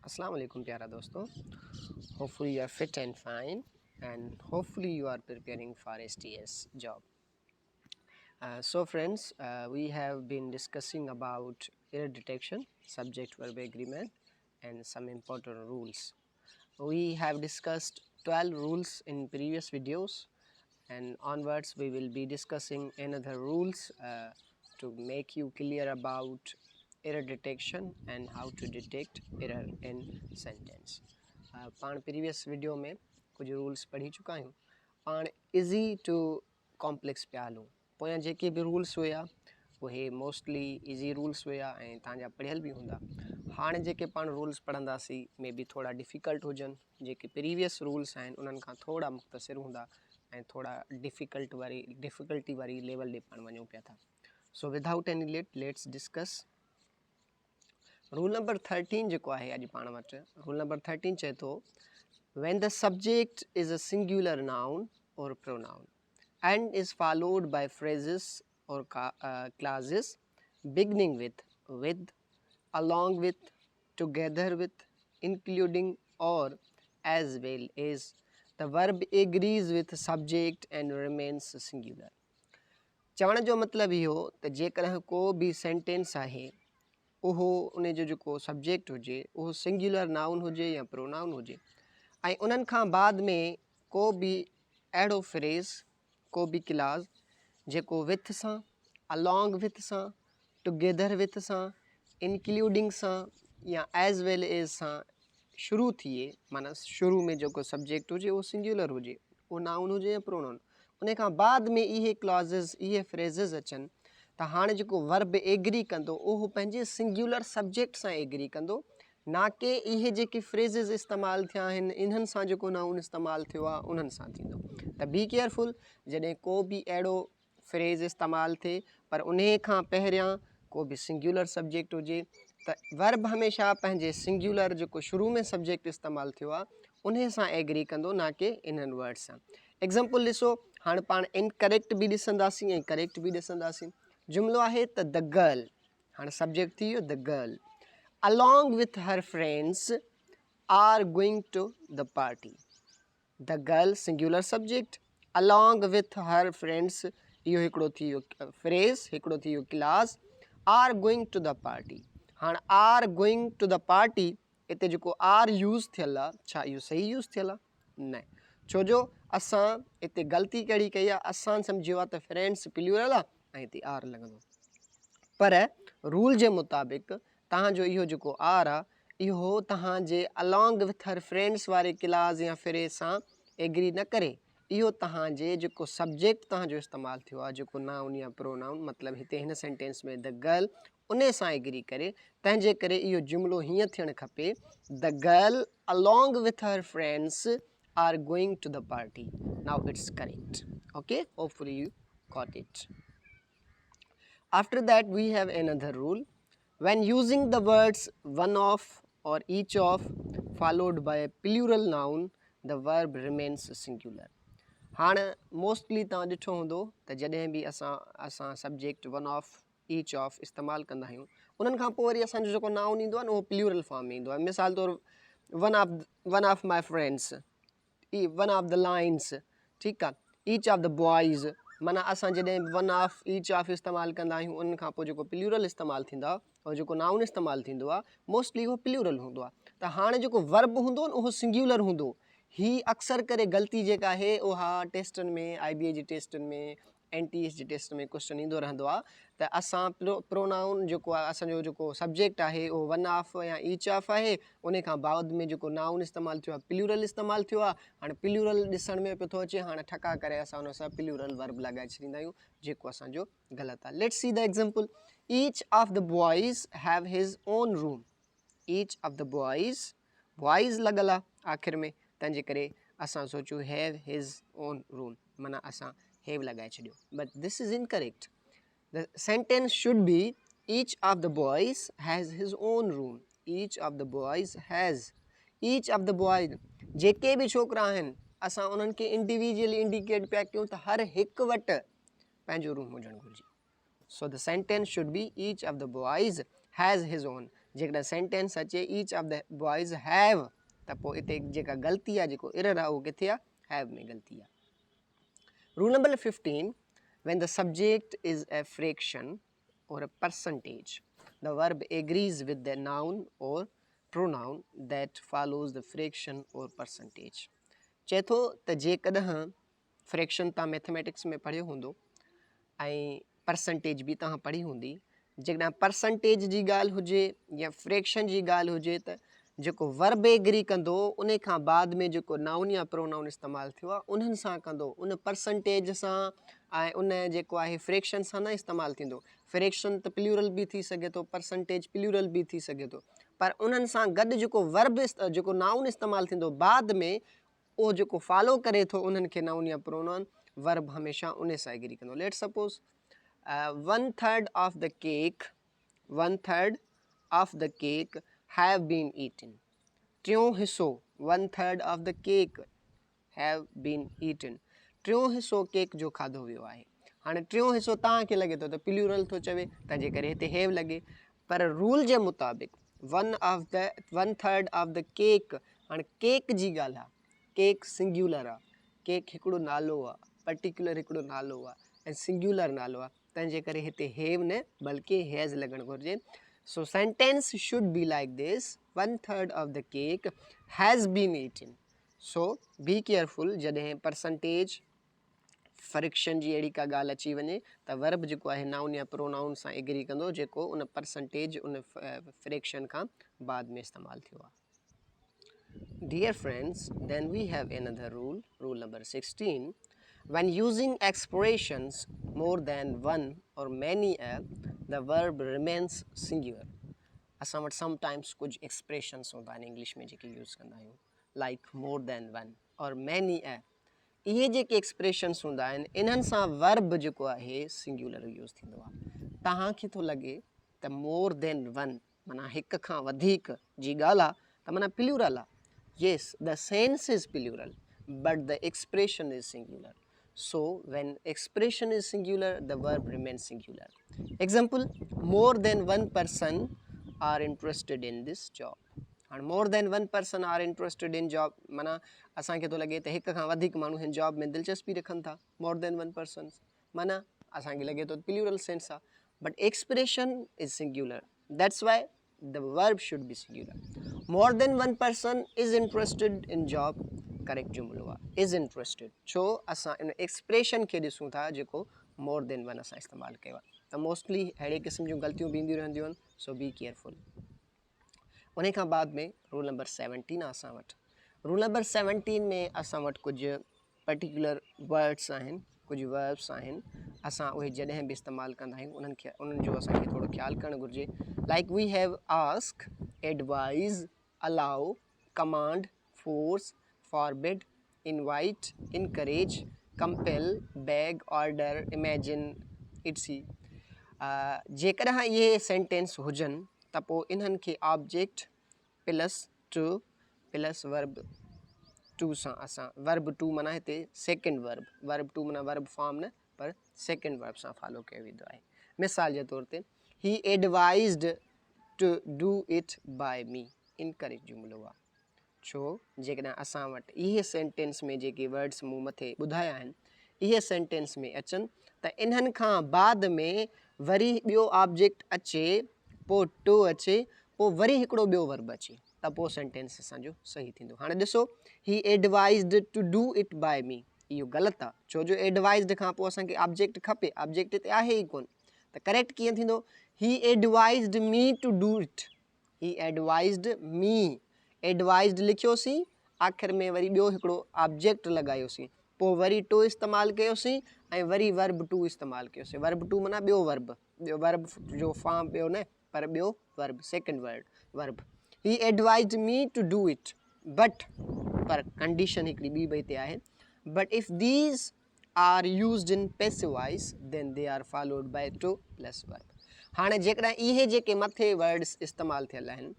Assalamu alaikum प्यारा दोस्तों. Hopefully you are fit and fine and hopefully you are preparing for STS job. So friends, we have been discussing about error detection, subject verb agreement and some important rules. We have discussed 12 rules in previous videos, and onwards we will be discussing another rules to make you clear about error detection and how to detect error in sentence. पाण previous video में कुछ rules पढ़ी चुका आहियूं. पाण easy two complex पिया हलूं. पोयां जेके बि रूल्स हुया उहे मोस्टली इज़ी रूल्स हुया ऐं तव्हांजा पढ़ियल बि हूंदा. हाणे जेके पाण रूल्स पढ़ंदासीं मे बि थोड़ा डिफ़िकल्ट हुजनि. जेके प्रीवियस रूल्स आहिनि उन्हनि खां थोड़ा मुख़्तसिर हूंदा ऐं थोड़ा डिफ़िकल्टी वारी लेवल ॾे पाण वञूं पिया था. So without any let's discuss rule number 13 जेको आहे अॼु पाण वटि. रूल नंबर 13 चए थो when the subject is a singular noun or pronoun and is followed by phrases or clauses beginning with, along with, together with, including or as well as, the verb agrees with subject and remains singular. चवण जो मतिलबु इहो त जेकॾहिं को बि sentence आहे उहो उन जो जेको सब्जेक्ट हुजे उहो सिंगुलर नाउन हुजे या प्रोनाउन हुजे ऐं उन्हनि खां बाद में को बि अहिड़ो फ्रेज़ को बि क्लाज़ जेको विथ सां, अलॉन्ग विथ सां, टुगेदर विथ सां, इंक्लूडिंग सां या एज़ वेल एज़ सां शुरू थिए, माना शुरू में जेको सब्जेक्ट हुजे उहो सिंगुलर हुजे, उहो नाउन हुजे या प्रोनाउन, उन खां बाद में इहे क्लॉज़ेस इहे फ्रेज़िस अचनि त हाणे जेको वर्ब एग्री कंदो उहो पंहिंजे सिंगुलर सब्जेक्ट सां एग्री कंदो, ना के इहे जेके फ्रेज़िस इस्तेमालु थिया आहिनि इन्हनि सां जेको नाउन इस्तेमालु थियो आहे उन्हनि सां थींदो. त बी केयरफुल, जॾहिं को बि अहिड़ो फ्रेज़ इस्तेमालु थिए पर उन खां पहिरियां को बि सिंगुलर सब्जेक्ट हुजे त वर्ब हमेशह पंहिंजे सिंगुलर जेको शुरू में सब्जेक्ट इस्तेमालु थियो आहे उन सां एग्री कंदो, ना के इन्हनि वर्ड्स सां. एग्ज़ाम्पल ॾिसो, हाणे पाण इनकरेक्ट बि ॾिसंदासीं ऐं करेक्ट बि ॾिसंदासीं. जुमिलो आहे त द गर्ल, हाणे सब्जेक्ट थी वियो the girl, along with her friends are going to the party. The girl singular subject, along with her friends इहो हिकिड़ो थी वियो फ्रेज़, हिकिड़ो थी वियो class, are going to the party. हाणे are going to the party हिते जेको are यूज़ थियल आहे, छा इहो सही यूज़ थियल आहे? न, छो जो असां हिते ग़लती कहिड़ी कई आहे, असां सम्झियो आहे त फ्रेंड्स प्लूरल आहे ऐं हिते आर लॻंदो, पर रूल जे मुताबिक़ तव्हांजो इहो जेको आर आहे इहो तव्हांजे अलॉन्ग विथ हर फ्रेंड्स वारे क्लास या फ्रेज़ सां एग्री न करे. इहो तव्हांजे जेको सब्जेक्ट तव्हांजो इस्तेमालु थियो आहे जेको नाउन या प्रोनाउन, मतिलबु हिते हिन सेंटेंस में द गर्ल उन सां एग्री करे. तंहिंजे करे इहो जुमिलो हीअं थियणु खपे, the girl along with her friends are going to the party. Now it's correct. Okay, hopefully you got it. After that we have another rule. When using the words one of or each of followed by a plural noun, the verb remains singular. हाणे mostly तव्हां ॾिठो हूंदो त जॾहिं बि असां subject one of each of इस्तेमालु कंदा आहियूं उन्हनि खां पोइ वरी असांजो जेको नाउन ईंदो आहे न उहो प्लूरल फॉर्म में ईंदो आहे. मिसाल तौरु one of my friends, one of the lines, ठीकु आहे, ईच ऑफ द बॉइज़, माना असां जॾहिं वन ऑफ ईच ऑफ इस्तेमालु कंदा आहियूं उन खां पोइ जेको प्लूरल इस्तेमालु थींदो आहे और जेको नाउन इस्तेमालु थींदो आहे मोस्टली उहो प्लूरल हूंदो आहे. त हाणे जेको वर्ब हूंदो न उहो सिंगुलर हूंदो. ही अक्सर करे ग़लती जेका आहे उहा टेस्टनि में, IBA जी टेस्टनि में, NTS जी टेस्ट में क्वेश्चन ईंदो रहंदो आहे त असां प्रोनाउन जेको आहे असांजो जेको सब्जेक्ट आहे उहो वन ऑफ या ईच ऑफ आहे, उन खां बाद में जेको नाउन इस्तेमालु थियो आहे प्लूरल इस्तेमालु थियो आहे. हाणे प्लूरल ॾिसण में पियो थो अचे, हाणे ठका करे असां उन सां प्लूरल वर्ब लॻाए छॾींदा आहियूं जेको असांजो ग़लति आहे. Let's see the example. Each of the boys have his own room. Each of the boys लॻल आहे आख़िर में, तंहिंजे करे असां सोचियो हैव हिज ओन रूम, माना असां हैव लॻाए छॾियो, but this is incorrect. The sentence should be each of the boys has his own room. Each of the boys has, each of the boys जेके बि छोकिरा आहिनि असां उन्हनि खे इंडिविजुअली इंडिकेट पिया कयूं त हर हिकु वटि पंहिंजो रूम हुजणु घुरिजे. So the sentence should be each of the boys has his ओन. जेकॾहिं सेंटेंस अचे each of the boys have त पोइ हिते जेका ग़लती आहे जेको एरर आहे उहो किथे आहे हैव में ग़लती आहे rule number 15 when the subject is a fraction or a percentage the verb agrees with the noun or pronoun that follows the fraction or percentage चए थो त जेकॾहिं फ्रैक्शन तव्हां मैथमेटिक्स में पढ़ियो हूंदो ऐं परसेंटेज बि तव्हां पढ़ी हूंदी जेकॾहिं परसेंटेज जी ॻाल्हि हुजे या फ्रैक्शन जी ॻाल्हि हुजे त जेको वर्ब एग्री कंदो उन खां बाद में जेको नाउन या प्रोनाउन इस्तेमालु थियो आहे उन्हनि सां कंदो उन परसेंटेज सां ऐं उन जेको आहे फ्रैक्शन सां न इस्तेमालु थींदो फ्रैक्शन त प्लूरल बि थी सघे थो परसेंटेज प्लूरल बि थी सघे थो पर उन्हनि सां गॾु जेको वर्ब जेको नाउन इस्तेमालु थींदो बाद में उहो जेको फॉलो करे थो उन्हनि खे नाउन या प्रोनाउन वर्ब हमेशह उन सां एग्री कंदो let suppose 1/3 of the cake 1/3 of the cake have been eaten टियों हिसो 1/3 of the cake have been eaten टियों हिसो केक जो खाधो वियो आहे हाणे टियों हिसो तव्हांखे लॻे थो त प्लूरल थो चवे तंहिंजे करे हिते हैव लॻे पर रूल जे मुताबिक़ 1/3 of the cake हाणे केक जी ॻाल्हि आहे केक सिंग्युलर आहे केक हिकिड़ो नालो आहे पर्टिकुलर हिकिड़ो नालो आहे ऐं सिंग्युलर नालो आहे तंहिंजे करे हिते हैव न बल्कि हैज़ लॻणु घुरिजे सो sentence should be like this 1/3 of the cake has been eaten so be careful जॾहिं परसेंटेज फ्रिक्शन जी अहिड़ी का ॻाल्हि अची वञे त वर्ब जेको आहे नाउन या प्रोनाउन सां एग्री कंदो जेको उन परसेंटेज उन फ्रैक्शन खां बाद में इस्तेमालु थियो आहे Dear friends, then we have another rule, rule number 16. When using expressions more than one or many the verb remains singular. असां वटि sometimes कुछ expressions होंदा आहिनि इंग्लिश में जेके यूज़ कंदा आहियूं like more than one or many इहे जेके एक्सप्रेशन्स हूंदा आहिनि इन्हनि सां वर्ब जेको आहे सिंग्युलर यूज़ थींदो आहे तव्हांखे थो लॻे त मोर देन वन माना हिक खां वधीक जी ॻाल्हि आहे त माना प्लूरल आहे yes the sense is plural but the expression is singular so when expression is singular the verb remains singular example more than one person are interested in this job and more than one person are interested in job माना असांखे थो लॻे त हिक खां वधीक माण्हू हिन जॉब में दिलचस्पी रखनि था more than one person माना असांखे लॻे थो प्लूरल सेंस आहे but expression is singular that's why the verb should be singular more than one person is interested in job correct जुमिलो आहे is interested छो असां इन एक्सप्रेशन खे ॾिसूं था जेको more than one असां इस्तेमालु कयो आहे त मोस्टली अहिड़े क़िस्म जूं ग़लतियूं बि ईंदियूं रहंदियूं आहिनि सो बी केयरफुल उन खां बाद में रूल नंबर 17 आहे असां वटि रूल नंबर 17 में असां वटि कुझु पर्टिकुलर वर्ड्स आहिनि कुझु वर्ब्स आहिनि असां उहे जॾहिं बि इस्तेमालु कंदा आहियूं उन्हनि जो असांखे थोरो ख़्यालु करणु घुरिजे like we have ask advise allow command force forbid invite encourage compel beg order imagine etc जेकॾहिं इहे सेंटेंस हुजनि त पोइ इन्हनि खे object plus to plus verb to सां असां वर्ब टू माना हिते सेकेंड वर्ब टू माना वर्ब फॉर्म न पर सेकेंड वर्ब सां फॉलो कयो वेंदो आहे मिसाल जे तौर ते he advised to do it by me encourage जुमिलो आहे छो जेकॾहिं असां वटि इहे सेंटेंस में जेके वर्ड्स मूं मथे ॿुधाया आहिनि इहे सेंटेंस में अचनि त इन्हनि खां बाद में वरी ॿियो ऑब्जेक्ट अचे पोइ टू अचे पोइ वरी हिकिड़ो ॿियो वर्ब अचे त पोइ सेंटेंस असांजो सही थींदो हाणे ॾिसो ही advised to do it by मी इहो ग़लति आहे छो जो एडवाइज़ड खां पोइ असांखे ऑब्जेक्ट खपे ऑब्जेक्ट हिते आहे ई कोन त करेक्ट कीअं थींदो he advised me to do it he advised मी एडवाइज़ड लिखियोसीं आख़िर में वरी ॿियो हिकिड़ो ऑब्जेक्ट लॻायोसीं पोइ वरी टू इस्तेमालु कयोसीं ऐं वरी वर्ब टू इस्तेमालु कयोसीं वर्ब टू माना ॿियो वर्ब जो फॉर्म ॿियो न पर ॿियो verb second verb he advised me to do it but पर कंडीशन हिकिड़ी ॿी बि हिते आहे but if these are used in passive voice then they are followed by to plus verb हाणे जेकॾहिं इहे जेके मथे वर्ड्स इस्तेमालु थियल आहिनि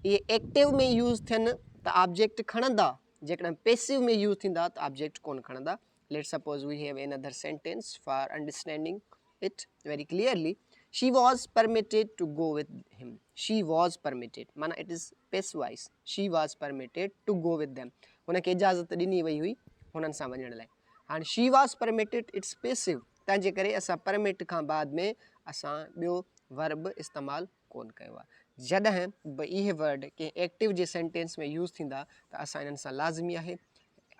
इहे एक्टिव में यूज़ थियनि त ऑब्जेक्ट खणंदा जेकॾहिं पैसिव में यूज़ थींदा त ऑब्जेक्ट कोन खणंदा let suppose we have another sentence for understanding it very clearly She was permitted to go with him. She was permitted माना it is passive voice. She was permitted to go with them. हुनखे इजाज़त ॾिनी वई हुई हुननि सां वञण लाइ. हाणे she was permitted it's passive. तंहिंजे करे असां permit खां बाद में असां ॿियो verb इस्तेमालु कोन कयो आहे. जॾहिं बि इहे वर्ड कंहिं एक्टिव जे सेंटेंस में यूज़ थींदा त असां इन्हनि सां लाज़मी आहे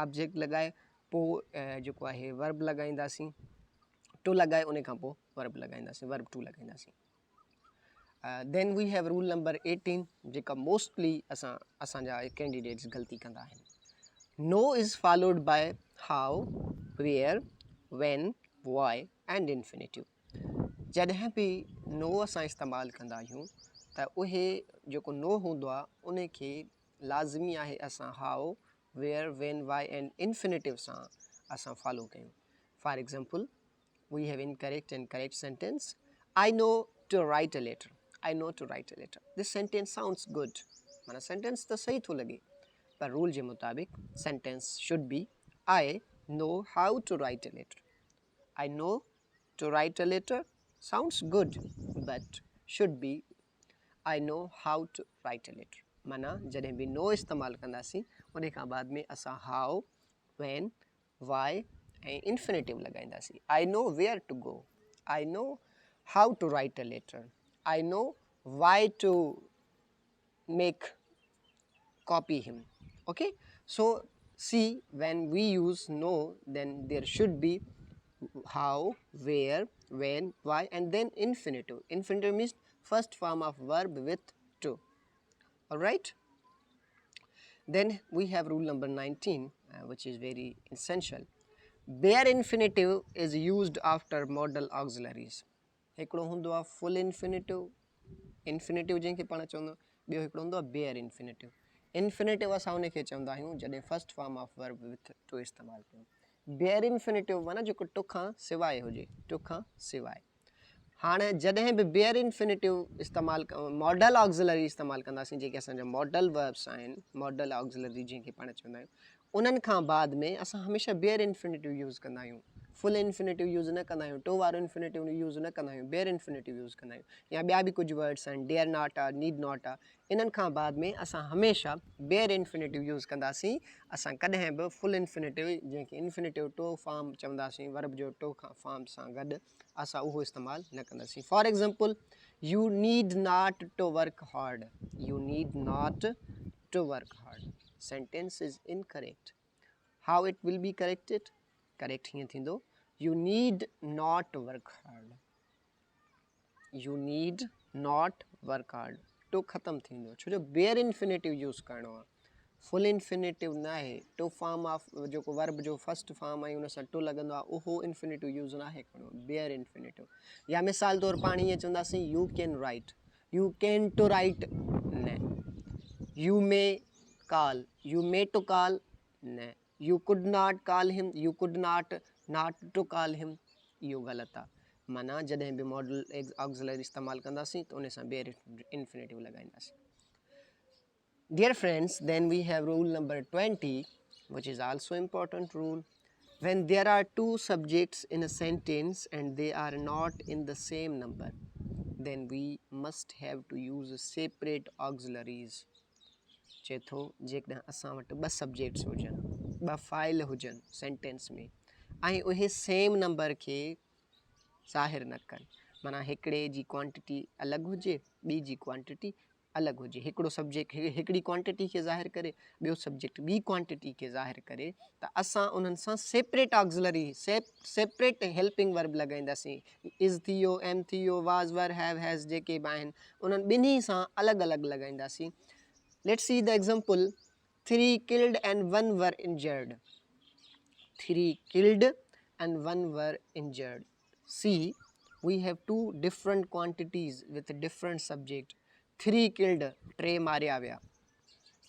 ऑब्जेक्ट लॻाए पोइ जेको आहे वर्ब लॻाईंदासीं. टू लगाए उन खां पोइ वर्ब लॻाईंदासीं वर्ब टू लॻाईंदासीं. Then we have rule number 18 जेका मोस्टली असांजा कैंडिडेट्स ग़लती कंदा आहिनि. No is followed by how where when why and infinitive. जॾहिं बि नो असां इस्तेमालु कंदा आहियूं त उहे जेको नो हूंदो आहे उन खे लाज़मी आहे असां how where when why and infinitive सां असां फॉलो कयूं. For example we have incorrect and correct sentence. I know to write a letter. I know to write a letter. This sentence sounds good. माना sentence तो सही थो लगे पर rule जे मुताबिक sentence should be I know how to write a letter. I know to write a letter sounds good but should be I know how to write a letter. माना जॾहिं बि no इस्तेमालु कंदासीं उन खां बाद में असां how, when, why and infinitive लॻाईंदासीं. I know where to go. I know how to write a letter. I know why to make copy him. Okay, so see, when we use no then there should be how, where, when, why and then infinitive. Infinitive means first form of verb with to. All right, then we have rule number 19 which is very essential. Bare infinitive is used after modal auxiliaries. हिकिड़ो हूंदो आहे full infinitive, infinitive जंहिंखे पाण चवंदो. ॿियो हिकिड़ो हूंदो आहे bare infinitive. Infinitive असां उनखे चवंदा आहियूं जॾहिं first form of verb with to इस्तेमालु कयूं. bare infinitive माना जेको टू खां सवाइ हुजे, टू खां सवाइ. हाणे जॾहिं बि bare infinitive इस्तेमालु modal auxiliary इस्तेमालु कंदासीं जेके असांजा modal verbs आहिनि, modal auxiliary जंहिंखे पाण चवंदा आहियूं उन्हनि खां बाद में असां हमेशह bare infinitive यूज़ कंदा आहियूं. full infinitive यूज़ न कंदा आहियूं, टू वारो infinitive यूज़ न कंदा आहियूं, bare infinitive यूज़ कंदा आहियूं. या ॿिया बि कुझु वर्ड्स आहिनि dare not आहे, need not आहे. इन्हनि खां बाद में असां हमेशह bare infinitive यूज़ कंदासीं. असां कॾहिं बि full infinitive जंहिंखे infinitive टू फॉर्म चवंदासीं वर्ब जो टू खां फॉर्म सां गॾु असां उहो इस्तेमालु न कंदासीं. For example you need not to work hard. You need not to work hard. Sentence is incorrect. How it will be corrected? Correct हीअं थींदो you need not work hard. You need not work hard. टू ख़तमु थींदो छो जो bare infinitive use करिणो आहे. full infinitive न आहे. टू फॉर्म ऑफ जेको वर्ब जो फर्स्ट फॉर्म आहे उन सां टू लॻंदो आहे उहो infinitive यूज़ न आहे करिणो, bare infinitive. या मिसाल तौरु पाण ईअं चवंदासीं you can write. You can to write न. You may call. You may to call न. You could not call him. You could not to call him. इहो ग़लति आहे. माना जॾहिं बि मॉडल ऑक्सिलरी इस्तेमालु कंदासीं त उन सां bare infinitive लॻाईंदासीं. Dear friends, then we have rule number 20 which is also important rule. When there are two subjects in a sentence and they are not in the same number then we must have to use separate auxiliaries. चए थो जेकॾहिं असां वटि ॿ subjects हुजनि, ॿ file हुजनि sentence में ऐं उहे सेम नंबर खे ज़ाहिर न कनि. माना हिकिड़े जी क्वांटिटी अलॻि हुजे, ॿी जी क्वांटिटी अलॻि हुजे. हिकिड़ो सब्जेक्ट हिकिड़ी क्वांटिटी खे ज़ाहिर करे, ॿियो सब्जेक्ट ॿी क्वांटिटी खे ज़ाहिर करे त असां उन्हनि सां separate auxiliary separate helping verb लॻाईंदासीं. इज़ थी वियो, एम थी वियो, वाज़ वर, हैव, हैज़ जेके बि आहिनि उन्हनि ॿिन्ही सां अलॻि अलॻि लॻाईंदासीं. Let's see the example. 3 killed and 1 were injured. 3 killed and 1 were injured. See, we have two different quantities with a different subject. 3 killed, 3 Maria विया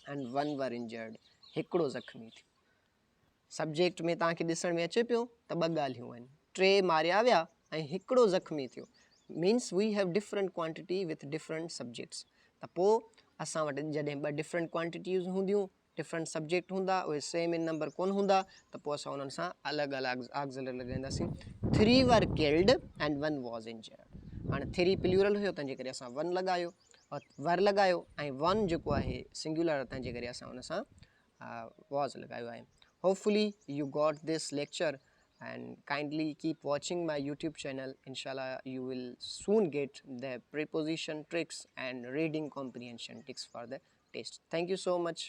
and 1 were injured. हिकिड़ो ज़ख़्मी थियो. सब्जेक्ट में तव्हांखे ॾिसण में अचे पियो त ॿ ॻाल्हियूं आहिनि. 3 मारिया विया ऐं हिकिड़ो ज़ख़्मी थियो. Means we have different quantity with different subjects. त पोइ असां वटि जॾहिं ॿ डिफरेंट क्वांटिटीज़ हूंदियूं, डिफरेंट सब्जेक्ट हूंदा, उहे सेम इन नंबर कोन हूंदा त पोइ असां उन्हनि सां अलॻि अलॻि ऑक्सिलरी लॻाईंदासीं. 3 were killed and 1 was injured. हाणे थ्री प्लूरल हुयो तंहिंजे करे असां वन लॻायो और वर लगायो ऐं वन जेको आहे सिंगुलर तंहिंजे करे असां उन सां वॉज लगायो आहे. Hopefully you got this lecture and kindly keep watching my YouTube channel. Inshallah you will soon get the preposition tricks and reading comprehension tricks for the test. Thank you so much.